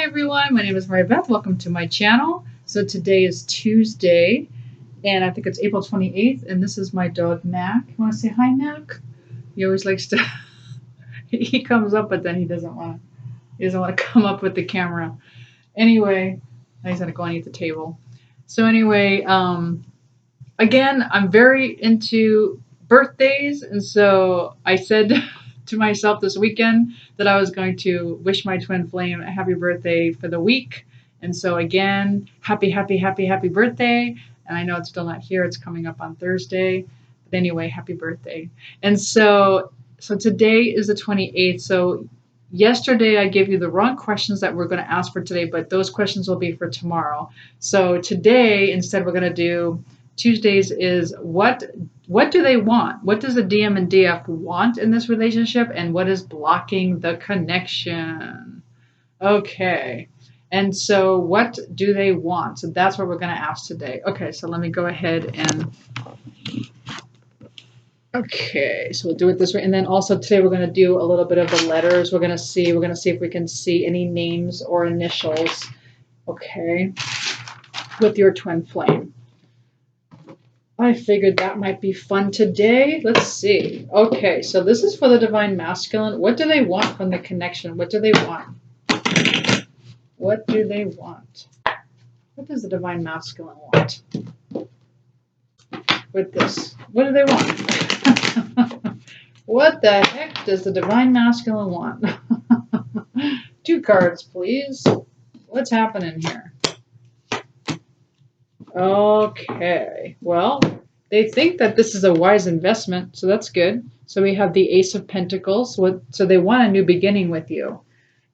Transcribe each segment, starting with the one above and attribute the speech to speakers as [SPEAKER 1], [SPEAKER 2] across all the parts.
[SPEAKER 1] Hi everyone, my name is Mary Beth. Welcome to my channel. So today is Tuesday, and I think it's April 28th, and this is my dog Mac. You want to say hi, Mac? He always likes to. He comes up, but then he doesn't want to. He doesn't want to come up with the camera. Anyway, he's gonna go underneath the table. So anyway, again, I'm very into birthdays, and so I said to myself this weekend that I was going to wish my twin flame a happy birthday for the week. And so again, happy birthday. And I know it's still not here, it's coming up on Thursday. But anyway, happy birthday. And so today is the 28th. So yesterday I gave you the wrong questions that we're going to ask for today, but those questions will be for tomorrow. So today, instead, we're going to do Tuesdays is what do they want? What does the DM and DF want in this relationship, and what is blocking the connection? Okay. And so what do they want? So that's what we're going to ask today. Okay, so let me go ahead and okay, so we'll do it this way. And then also today we're going to do a little bit of the letters. We're going to see if we can see any names or initials. Okay. With your twin flame. I figured that might be fun today. Let's see. Okay, so this is for the Divine Masculine. What do they want from the connection? What do they want? What do they want? What does the Divine Masculine want with this? What do they want? What the heck does the Divine Masculine want? 2 cards, please. What's happening here? Okay, well, they think that this is a wise investment, so that's good. So we have the Ace of Pentacles, so they want a new beginning with you.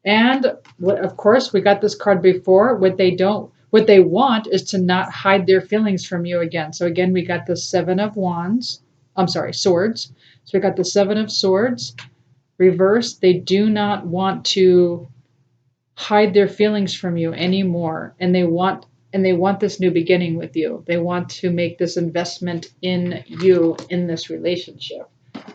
[SPEAKER 1] And of course, we got this card before. What they want is to not hide their feelings from you again. So again, we got the Seven of Wands. I'm sorry, Swords. So we got the Seven of Swords reversed. They do not want to hide their feelings from you anymore, and they want this new beginning with you. They want to make this investment in you in this relationship.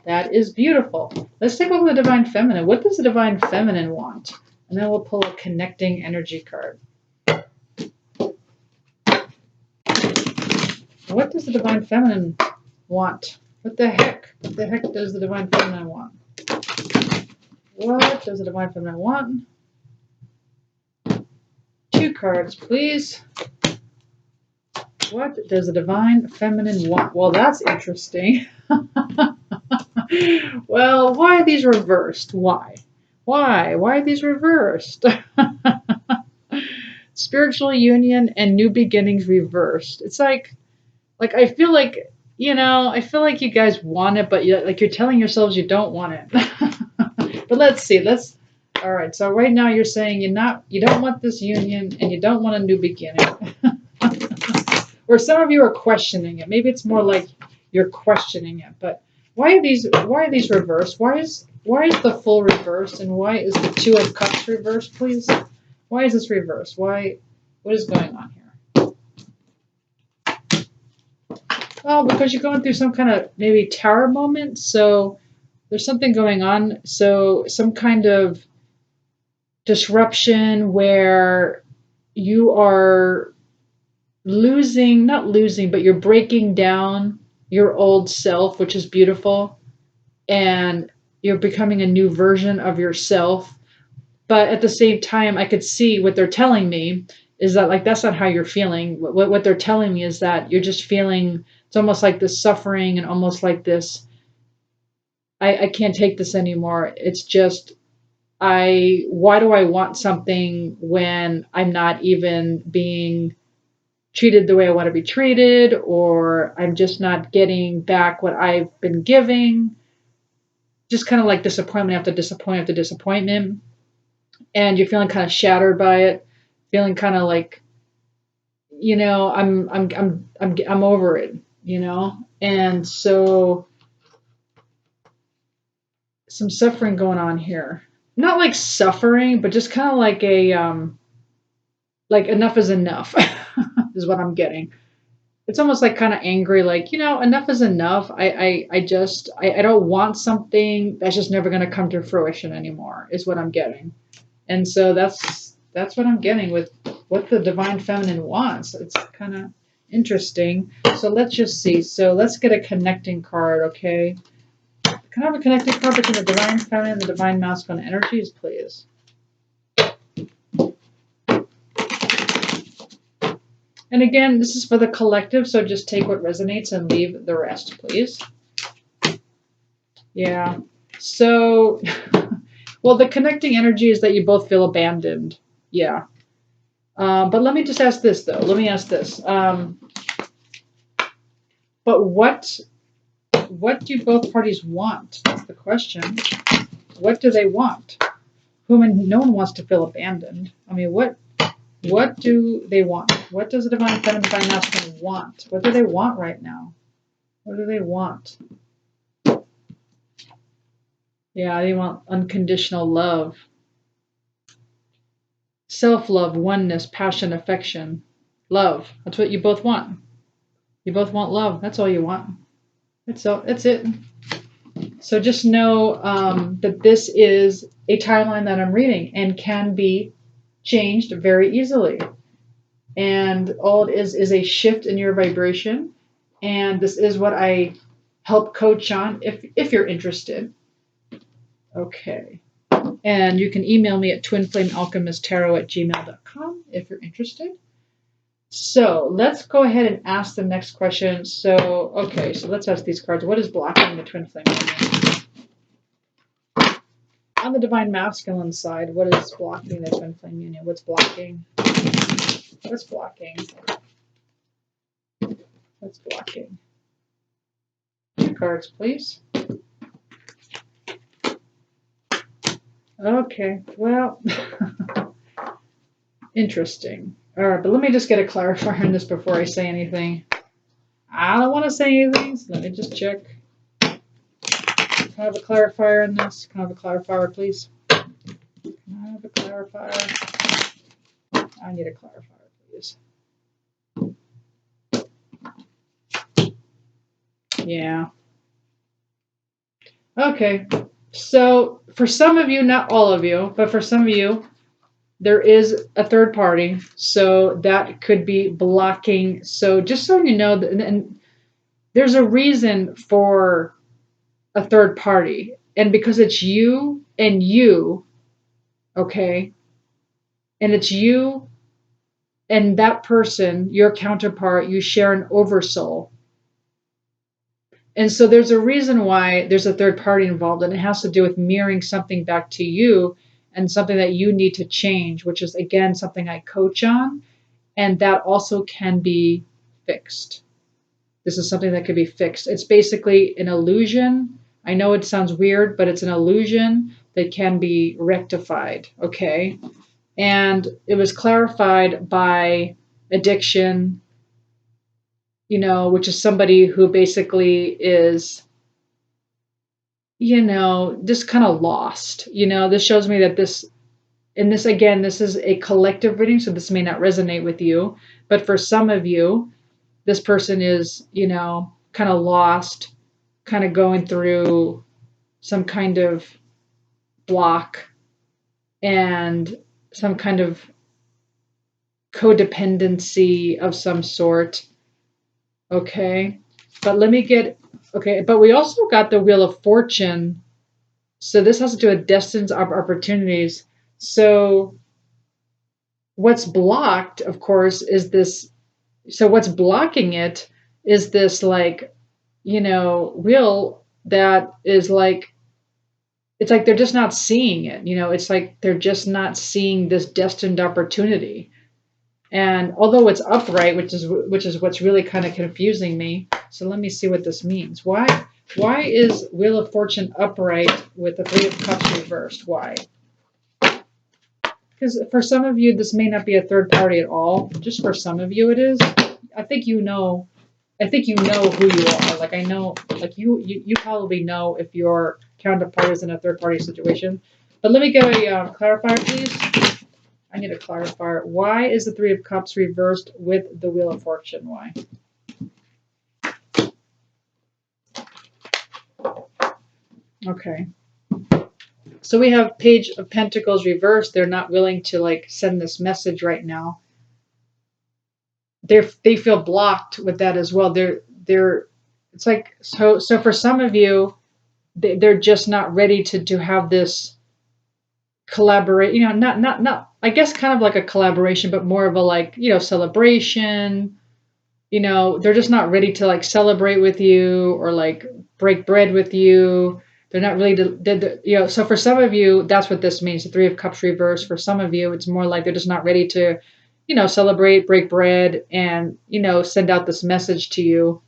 [SPEAKER 1] That is beautiful. Let's take a look at the Divine Feminine. What does the Divine Feminine want? And then we'll pull a connecting energy card. What does the Divine Feminine want? What the heck? What the heck does the Divine Feminine want? What does the Divine Feminine want? 2 cards, please. What does the Divine Feminine want? Well, that's interesting. Well, why are these reversed? Why? Why are these reversed? Spiritual union and new beginnings reversed. It's like I feel like, I feel like you guys want it, but you're telling yourselves you don't want it. But let's see. All right. So right now you're saying you don't want this union and you don't want a new beginning. Or some of you are questioning it. Maybe it's more like you're questioning it. But why are these reversed? Why is the Fool reversed, and why is the 2 of Cups reversed, please? Why is this reversed? What is going on here? Well, because you're going through some kind of maybe tower moment. So there's something going on. So some kind of disruption where you are not losing, but you're breaking down your old self, which is beautiful, and you're becoming a new version of yourself. But at the same time, I could see what they're telling me is that that's not how you're feeling. What they're telling me is that you're just feeling, it's almost like this suffering and almost like this, I can't take this anymore. It's just, why do I want something when I'm not even being treated the way I want to be treated, or I'm just not getting back what I've been giving? Just kind of like disappointment after disappointment after disappointment. And you're feeling kind of shattered by it, feeling kind of like, I'm over it, And so some suffering going on here. Not like suffering, but just kind of like like enough is enough is what I'm getting. It's almost like kind of angry, like, enough is enough. I don't want something that's just never going to come to fruition anymore, is what I'm getting. And so that's That's what I'm getting with what the Divine Feminine wants. It's kind of interesting. So let's just see. So let's get a connecting card, okay? Can I have a connecting card between the Divine Feminine and the Divine Masculine energies, please? And again, this is for the collective, so just take what resonates and leave the rest, please. Yeah. So, well, the connecting energy is that you both feel abandoned. Yeah. But let me just ask this, though. Let me ask this. But what do both parties want? That's the question. What do they want? No one wants to feel abandoned. I mean, what do they want? What does the Divine Feminine, Divine Masculine want? What do they want right now? What do they want? Yeah, they want unconditional love. Self-love, oneness, passion, affection. Love. That's what you both want. You both want love. That's all you want. That's it. So just know that this is a timeline that I'm reading and can be changed very easily. And all it is a shift in your vibration. And this is what I help coach on if you're interested. Okay. And you can email me at twinflamealchemisttarot@gmail.com if you're interested. So let's go ahead and ask the next question. So, okay, so let's ask these cards. What is blocking the twin flame union? On the Divine Masculine side, what is blocking the twin flame union? What's blocking? What's blocking? What's blocking? 2 cards, please. Okay, well, interesting. All right, but let me just get a clarifier on this before I say anything. I don't want to say anything, so let me just check. Can I have a clarifier on this? Can I have a clarifier, please? Can I have a clarifier? I need a clarifier, please. Yeah. Okay. So for some of you, not all of you, but for some of you, there is a third party. So that could be blocking. So just so you know, and there's a reason for a third party. And because it's you and you, okay, and it's you and that person, your counterpart, you share an oversoul. And so there's a reason why there's a third party involved, and it has to do with mirroring something back to you and something that you need to change, which is, again, something I coach on, and that also can be fixed. This is something that could be fixed. It's basically an illusion. I know it sounds weird, but it's an illusion that can be rectified, okay? And it was clarified by addiction, which is somebody who basically is, just kind of lost. This shows me that this is a collective reading, so this may not resonate with you, but for some of you, this person is, kind of lost, kind of going through some kind of block and some kind of codependency of some sort. Okay. But but we also got the Wheel of Fortune. So this has to do with destines of opportunities. So what's blocked, of course, is this. So what's blocking it is this, wheel that is it's like they're just not seeing it. It's like they're just not seeing this destined opportunity. And although it's upright, which is what's really kind of confusing me. So let me see what this means. Why is Wheel of Fortune upright with the 3 of Cups reversed? Why? Because for some of you, this may not be a third party at all. Just for some of you, it is. I think you know who you are. Like, I know, like you probably know if your counterpart is in a third party situation. But let me get a clarifier, please. I need a clarifier. Why is the 3 of Cups reversed with the Wheel of Fortune? Why? Okay. So we have Page of Pentacles reversed. They're not willing to like send this message right now. They feel blocked with that as well. They're it's like so for some of you, they're just not ready to have this collaborate, not I guess kind of like a collaboration, but more of a like, celebration. They're just not ready to like celebrate with you or like break bread with you. They're not really so for some of you, that's what this means. The Three of Cups reversed. For some of you, it's more like they're just not ready to, celebrate, break bread, and, send out this message to you.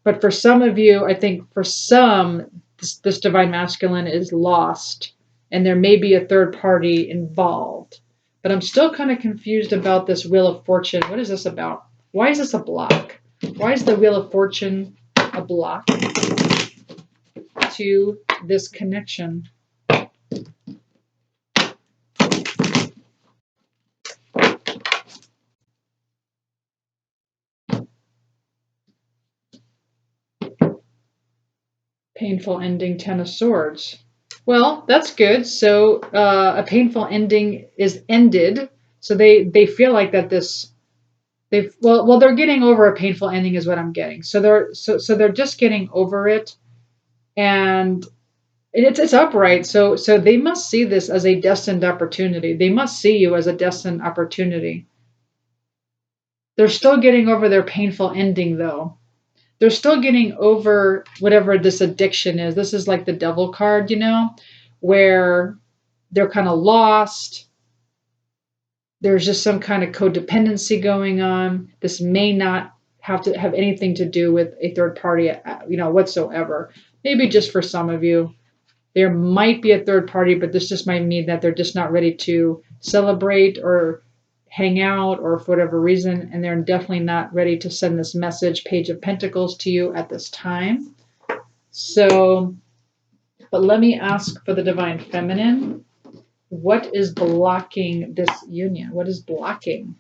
[SPEAKER 1] But for some of you, I think for some, this divine masculine is lost and there may be a third party involved. But I'm still kind of confused about this Wheel of Fortune. What is this about? Why is this a block? Why is the Wheel of Fortune a block to this connection? Painful ending, Ten of Swords. Well, that's good. So a painful ending is ended. So they feel like that this they're getting over a painful ending is what I'm getting. So they're just getting over it, and it's upright. So they must see this as a destined opportunity. They must see you as a destined opportunity. They're still getting over their painful ending though. They're still getting over whatever this addiction is. This is like the devil card, where they're kind of lost. There's just some kind of codependency going on. This may not have to have anything to do with a third party, whatsoever. Maybe just for some of you, there might be a third party, but this just might mean that they're just not ready to celebrate or hang out or for whatever reason, and they're definitely not ready to send this message, Page of Pentacles, to you at this time. So, but let me ask for the Divine Feminine. What is blocking this union? What is blocking?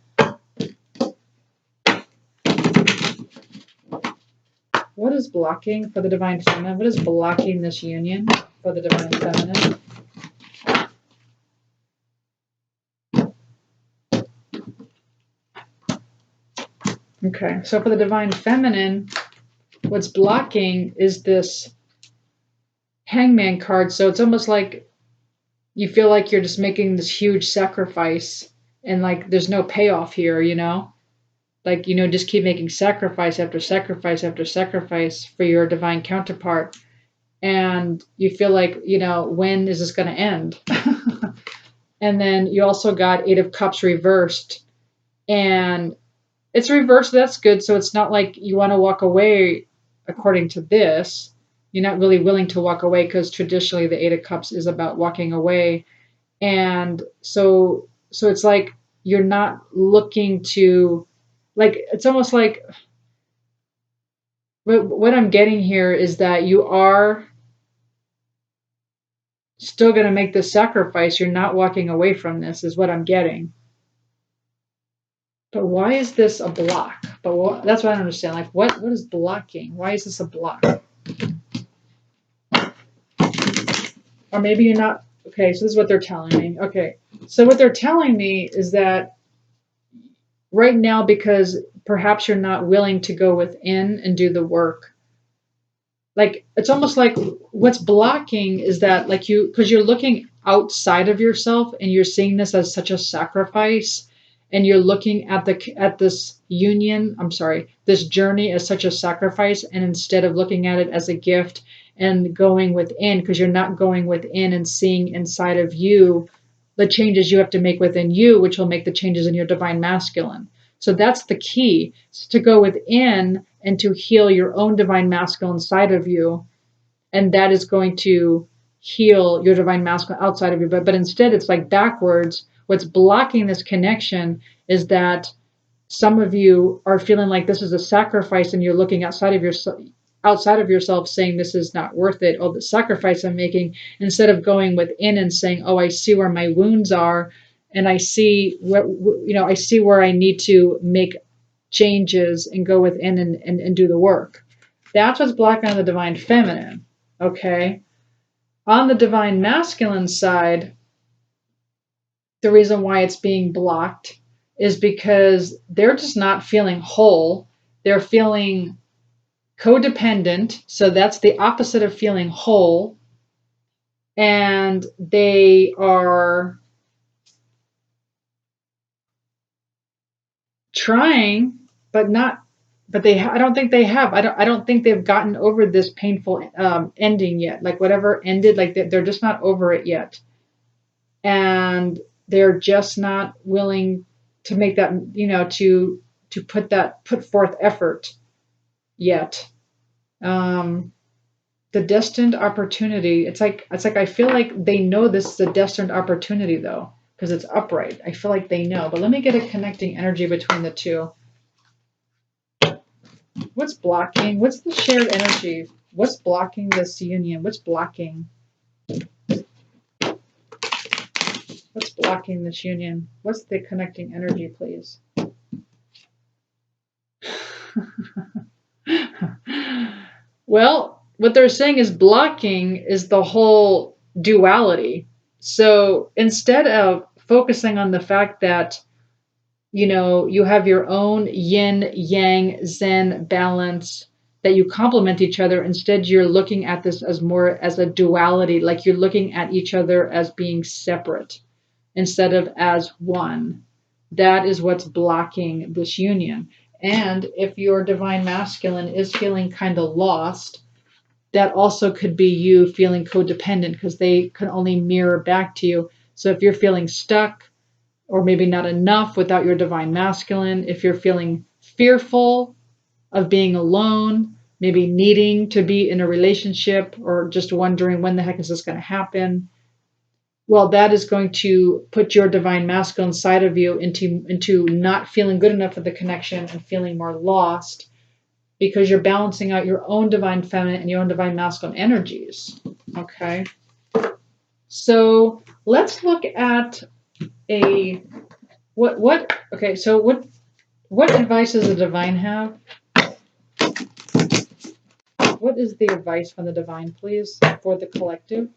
[SPEAKER 1] What is blocking for the Divine Feminine? What is blocking this union for the Divine Feminine? Okay, so for the Divine Feminine, what's blocking is this Hangman card. So it's almost like you feel like you're just making this huge sacrifice and like there's no payoff here, like, just keep making sacrifice after sacrifice after sacrifice for your divine counterpart. And you feel like, when is this going to end? And then you also got Eight of Cups reversed, and it's reversed. That's good. So it's not like you want to walk away according to this. You're not really willing to walk away because traditionally the Eight of Cups is about walking away. And so it's like you're not looking to, like, it's almost like what I'm getting here is that you are still going to make the sacrifice. You're not walking away from this is what I'm getting. But why is this a block? But that's what I don't understand. Like, what is blocking? Why is this a block? Or maybe you're not. Okay, so this is what they're telling me. Okay, so what they're telling me is that right now, because perhaps you're not willing to go within and do the work. Like, it's almost like what's blocking is that, like, because you're looking outside of yourself and you're seeing this as such a sacrifice, and you're looking at this union, this journey as such a sacrifice, and instead of looking at it as a gift and going within, because you're not going within and seeing inside of you the changes you have to make within you, which will make the changes in your divine masculine. So that's the key, to go within and to heal your own divine masculine side of you, and that is going to heal your divine masculine outside of you. But instead, it's like backwards. What's blocking this connection is that some of you are feeling like this is a sacrifice, and you're looking outside of yourself, saying this is not worth it. Oh, the sacrifice I'm making, instead of going within and saying, oh, I see where my wounds are, and I see I see where I need to make changes and go within and do the work. That's what's blocking on the Divine Feminine. Okay. On the divine masculine side, the reason why it's being blocked is because they're just not feeling whole. They're feeling codependent. So that's the opposite of feeling whole. And they are trying, but not, but I don't think they have. I don't think they've gotten over this painful ending yet. Like whatever ended, like they're just not over it yet. And they're just not willing to make that, to put forth effort yet. The destined opportunity, it's like I feel like they know this is a destined opportunity though, because it's upright. I feel like they know. But let me get a connecting energy between the two. What's blocking? What's the shared energy? What's blocking this union? What's blocking? What's blocking this union? What's the connecting energy, please? Well, what they're saying is blocking is the whole duality. So instead of focusing on the fact that, you have your own yin, yang, zen balance, that you complement each other, instead you're looking at this as more as a duality, like you're looking at each other as being separate instead of as one. That is what's blocking this union. And if your divine masculine is feeling kind of lost, that also could be you feeling codependent because they can only mirror back to you. So if you're feeling stuck or maybe not enough without your divine masculine, if you're feeling fearful of being alone, maybe needing to be in a relationship or just wondering when the heck is this going to happen, well, that is going to put your divine masculine side of you into not feeling good enough for the connection and feeling more lost because you're balancing out your own divine feminine and your own divine masculine energies. Okay. So let's look at what advice does the divine have? What is the advice from the divine, please, for the collective?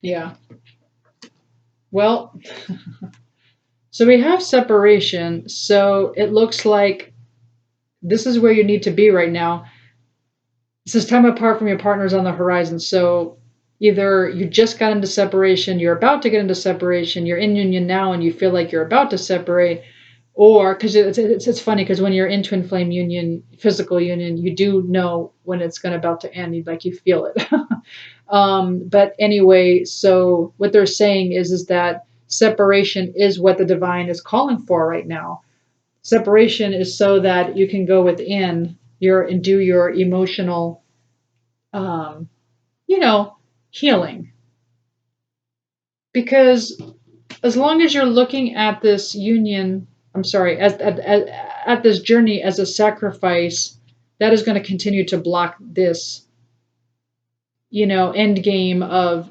[SPEAKER 1] Yeah. Well, so we have separation. So it looks like this is where you need to be right now. This is time apart from your partners on the horizon. So either you just got into separation, you're about to get into separation, you're in union now and you feel like you're about to separate, or because it's funny because when you're in twin flame union, physical union, you do know when it's going to about to end, like you feel it. But anyway, so what they're saying is that separation is what the divine is calling for right now. Separation is so that you can go within and do your emotional, um, healing. Because as long as you're looking at this union, I'm sorry, at this journey as a sacrifice, that is going to continue to block this, end game of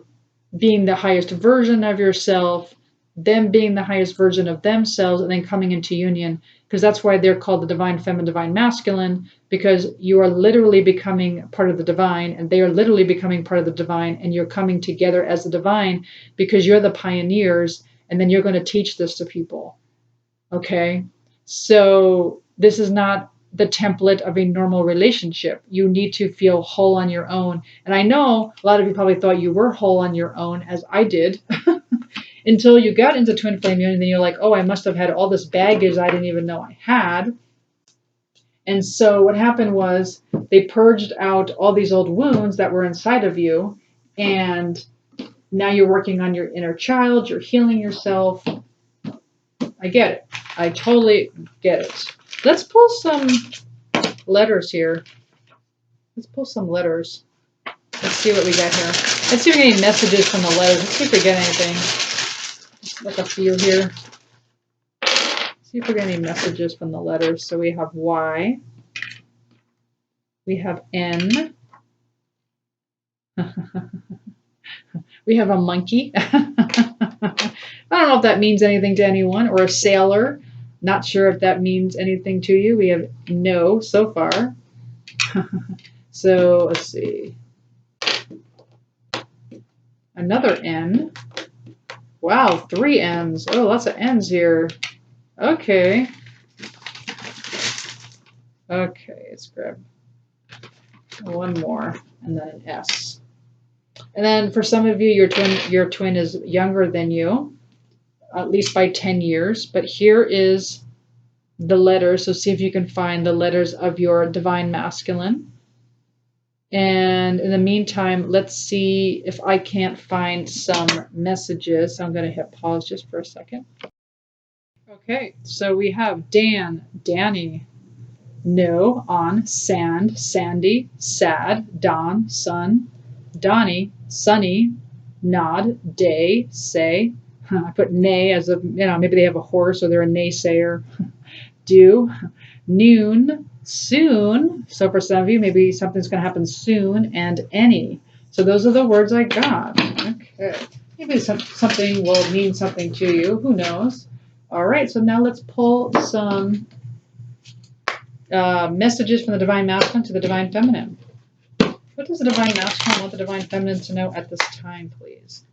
[SPEAKER 1] being the highest version of yourself, them being the highest version of themselves, and then coming into union. Because that's why they're called the divine feminine, divine masculine, because you are literally becoming part of the divine, and they are literally becoming part of the divine, and you're coming together as the divine because you're the pioneers, and then you're going to teach this to people. Okay? So this is not the template of a normal relationship. You need to feel whole on your own. And I know a lot of you probably thought you were whole on your own, as I did, until you got into twin flame union. And then you're like, oh, I must have had all this baggage I didn't even know I had. And so what happened was they purged out all these old wounds that were inside of you. And now you're working on your inner child. You're healing yourself. I get it. I totally get it. Let's pull some letters here. Let's pull some letters. Let's see what we got here. Let's see if we get any messages from the letters. Let's see if we get anything. Let's look a few here. Let's see if we get any messages from the letters. So we have Y. We have N. We have a monkey. I don't know if that means anything to anyone, or a sailor. Not sure if that means anything to you. We have no so far. So let's see. Another N. Wow, 3 N's. Oh, lots of N's here. Okay. Okay, let's grab one more and then an S. And then for some of you, your twin is younger than you, at least by 10 years. But here is the letters. So see if you can find the letters of your divine masculine. And in the meantime, let's see if I can't find some messages. I'm going to hit pause just for a second. Okay, so we have Dan, Danny, no, on, sand, sandy, sad, Don, sun, Donnie, sunny, nod, day, say. I put nay as a, maybe they have a horse or they're a naysayer. Do, noon, soon. So for some of you, maybe something's going to happen soon, and any. So those are the words I got. Okay. Maybe something will mean something to you. Who knows? All right. So now let's pull some messages from the divine masculine to the divine feminine. What does the divine masculine want the divine feminine to know at this time, please?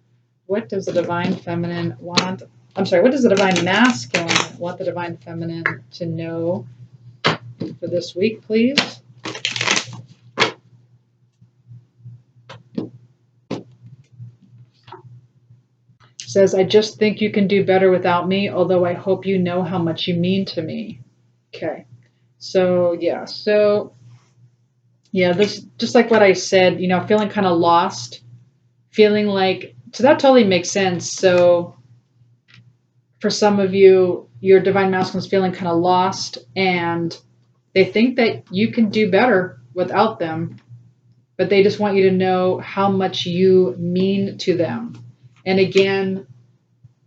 [SPEAKER 1] What does the divine feminine want? I'm sorry, what does the divine masculine want the divine feminine to know for this week, please? It says, I just think you can do better without me, although I hope you know how much you mean to me. Okay. So, yeah. This just like what I said, feeling kind of lost, feeling like, so that totally makes sense. So for some of you, your divine masculine is feeling kind of lost and they think that you can do better without them, but they just want you to know how much you mean to them. And again,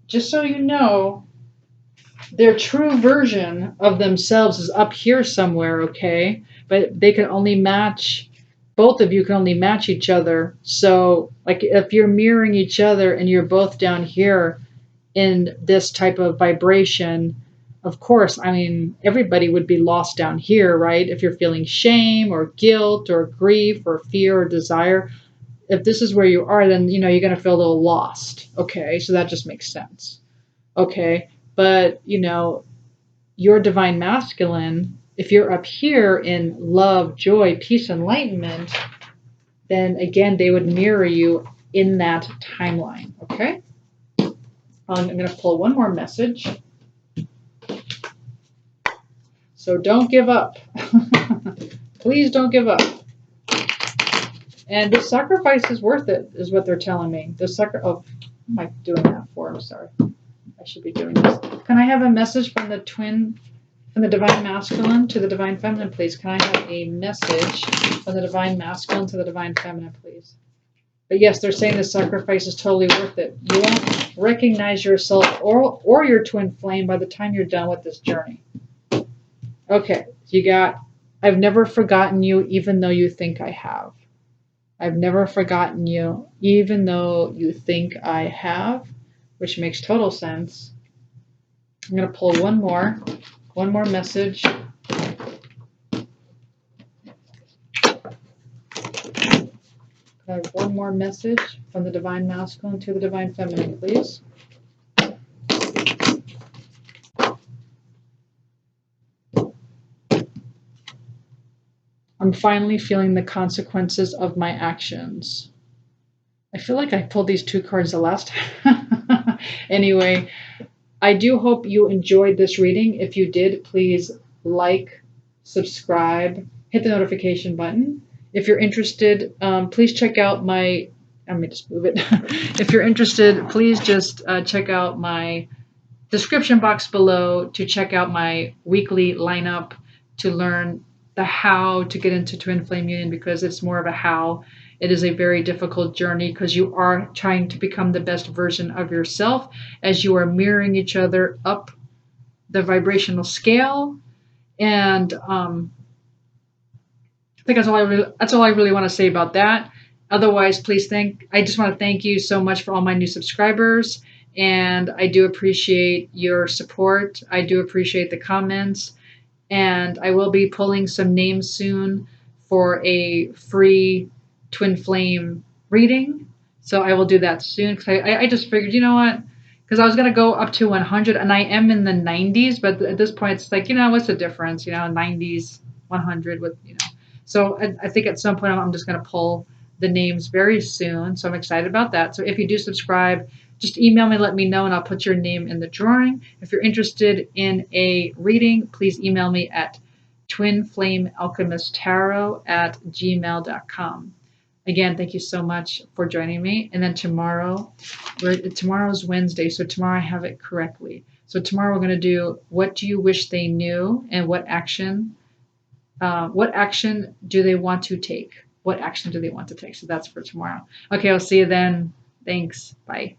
[SPEAKER 1] just so you know, their true version of themselves is up here somewhere, okay? But they can only match, both of you can only match each other. So, like, if you're mirroring each other and you're both down here in this type of vibration, of course, everybody would be lost down here, right? If you're feeling shame or guilt or grief or fear or desire, if this is where you are, then, you're going to feel a little lost. Okay, so that just makes sense. Okay, but, your divine masculine, if you're up here in love, joy, peace, enlightenment, then again, they would mirror you in that timeline. Okay? I'm going to pull one more message. So don't give up. Please don't give up. And the sacrifice is worth it, is what they're telling me. What am I doing that for? I'm sorry. I should be doing this. Can I have a message from the twin, from the divine masculine to the divine feminine, please? Can I have a message from the divine masculine to the divine feminine, please? But yes, they're saying the sacrifice is totally worth it. You won't recognize yourself or your twin flame by the time you're done with this journey. Okay, you got, I've never forgotten you even though you think I have. I've never forgotten you even though you think I have, which makes total sense. I'm going to pull one more message. I have one more message from the divine masculine to the divine feminine, please. I'm finally feeling the consequences of my actions. I feel like I pulled these 2 cards the last time. Anyway, I do hope you enjoyed this reading. If you did, please like, subscribe, hit the notification button. If you're interested, please check out my, let me just move it. If you're interested, please just check out my description box below to check out my weekly lineup to learn the how to get into twin flame union, because it's more of a how. It is a very difficult journey because you are trying to become the best version of yourself as you are mirroring each other up the vibrational scale. And I think that's all I really want to say about that. Otherwise, I just want to thank you so much for all my new subscribers. And I do appreciate your support. I do appreciate the comments. And I will be pulling some names soon for a free twin flame reading. So I will do that soon because I just figured, you know what? Because I was going to go up to 100 and I am in the 90s, but at this point it's like, what's the difference? 90s, 100 with. So I think at some point I'm just going to pull the names very soon. So I'm excited about that. So if you do subscribe, just email me, let me know, and I'll put your name in the drawing. If you're interested in a reading, please email me at twinflamealchemisttarot@gmail.com. Again, thank you so much for joining me. And then tomorrow's Wednesday, so tomorrow I have it correctly. So tomorrow we're going to do what do you wish they knew and what action do they want to take? What action do they want to take? So that's for tomorrow. Okay, I'll see you then. Thanks. Bye.